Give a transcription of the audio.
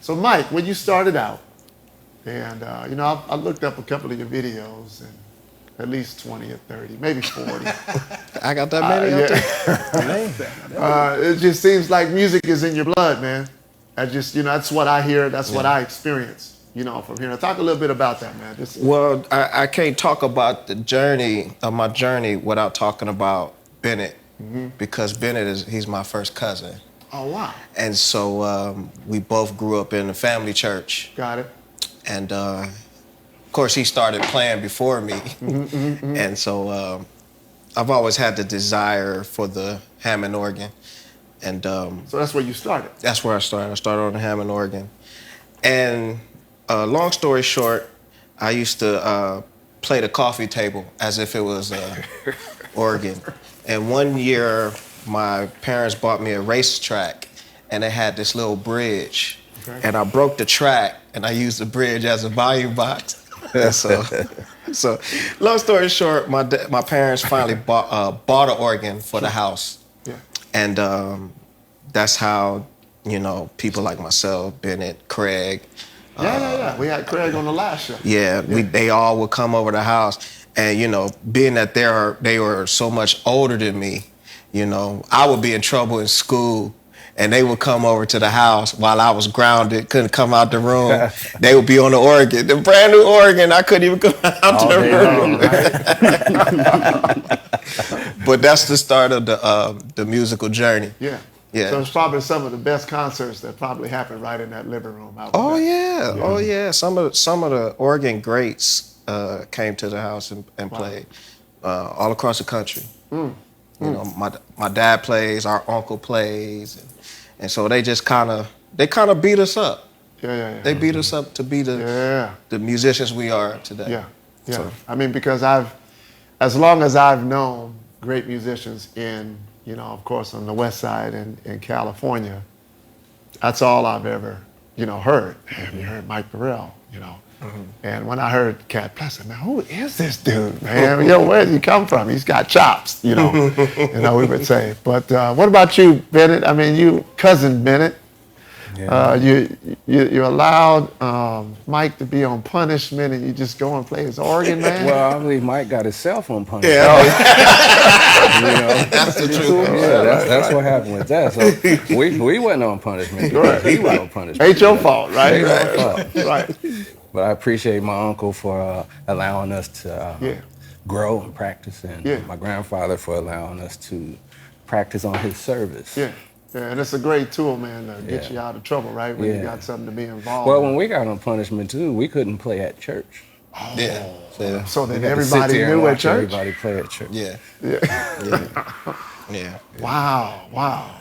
So Mike, when you started out, and I looked up a couple of your videos, and at least 20 or 30, maybe 40. I got that many out there? It just seems like music is in your blood, man. That's what I hear. That's what I experience. From here. Talk a little bit about that, man. Well, I can't talk about my journey without talking about Bennett, because he's my first cousin. Oh, wow. And so we both grew up in a family church. Got it. And of course, he started playing before me. And so I've always had the desire for the Hammond organ. And so that's where you started? That's where I started. I started on the Hammond organ. And long story short, I used to play the coffee table as if it was an organ. And one year, my parents bought me a racetrack, and it had this little bridge. Okay. And I broke the track, and I used the bridge as a volume box. So long story short, my parents finally bought an organ for the house. Yeah. And that's how, people like myself, Bennett, Craig. Yeah. We had Craig on the last show. Yeah. They all would come over the house. And, being that they were so much older than me, I would be in trouble in school, and they would come over to the house while I was grounded, couldn't come out the room. They would be on the organ, the brand new organ. I couldn't even come out the room. But that's the start of the musical journey. Yeah. Yeah. So it's probably some of the best concerts that probably happened right in that living room. Oh yeah. Some of the organ greats came to the house and played all across the country. My dad plays, our uncle plays, and so they just kind of beat us up. Yeah. They beat us up to be the musicians we are today. Yeah. So. I mean, because as long as I've known great musicians in, of course, on the West Side in California, that's all I've ever, heard. Have you heard Mike Bereal? And when I heard Cat Play, I said, man, who is this dude, man? Where did he come from? He's got chops, we would say. But what about you, Bennett? I mean, you cousin Bennett. Yeah. You allowed Mike to be on punishment, and you just go and play his organ, man? Well, I believe Mike got himself on punishment. Yeah. That's the truth. Yeah, that's what happened with that. So we wasn't on punishment. Right. He was on punishment. Ain't your fault, right? Right. But I appreciate my uncle for allowing us to grow and practice, and my grandfather for allowing us to practice on his service. Yeah, and it's a great tool, man, to get you out of trouble, right? When you got something to be involved in. When we got on punishment, too, we couldn't play at church. Oh. Yeah. So then everybody knew at church? Everybody play at church. Yeah. Yeah. Yeah. Wow.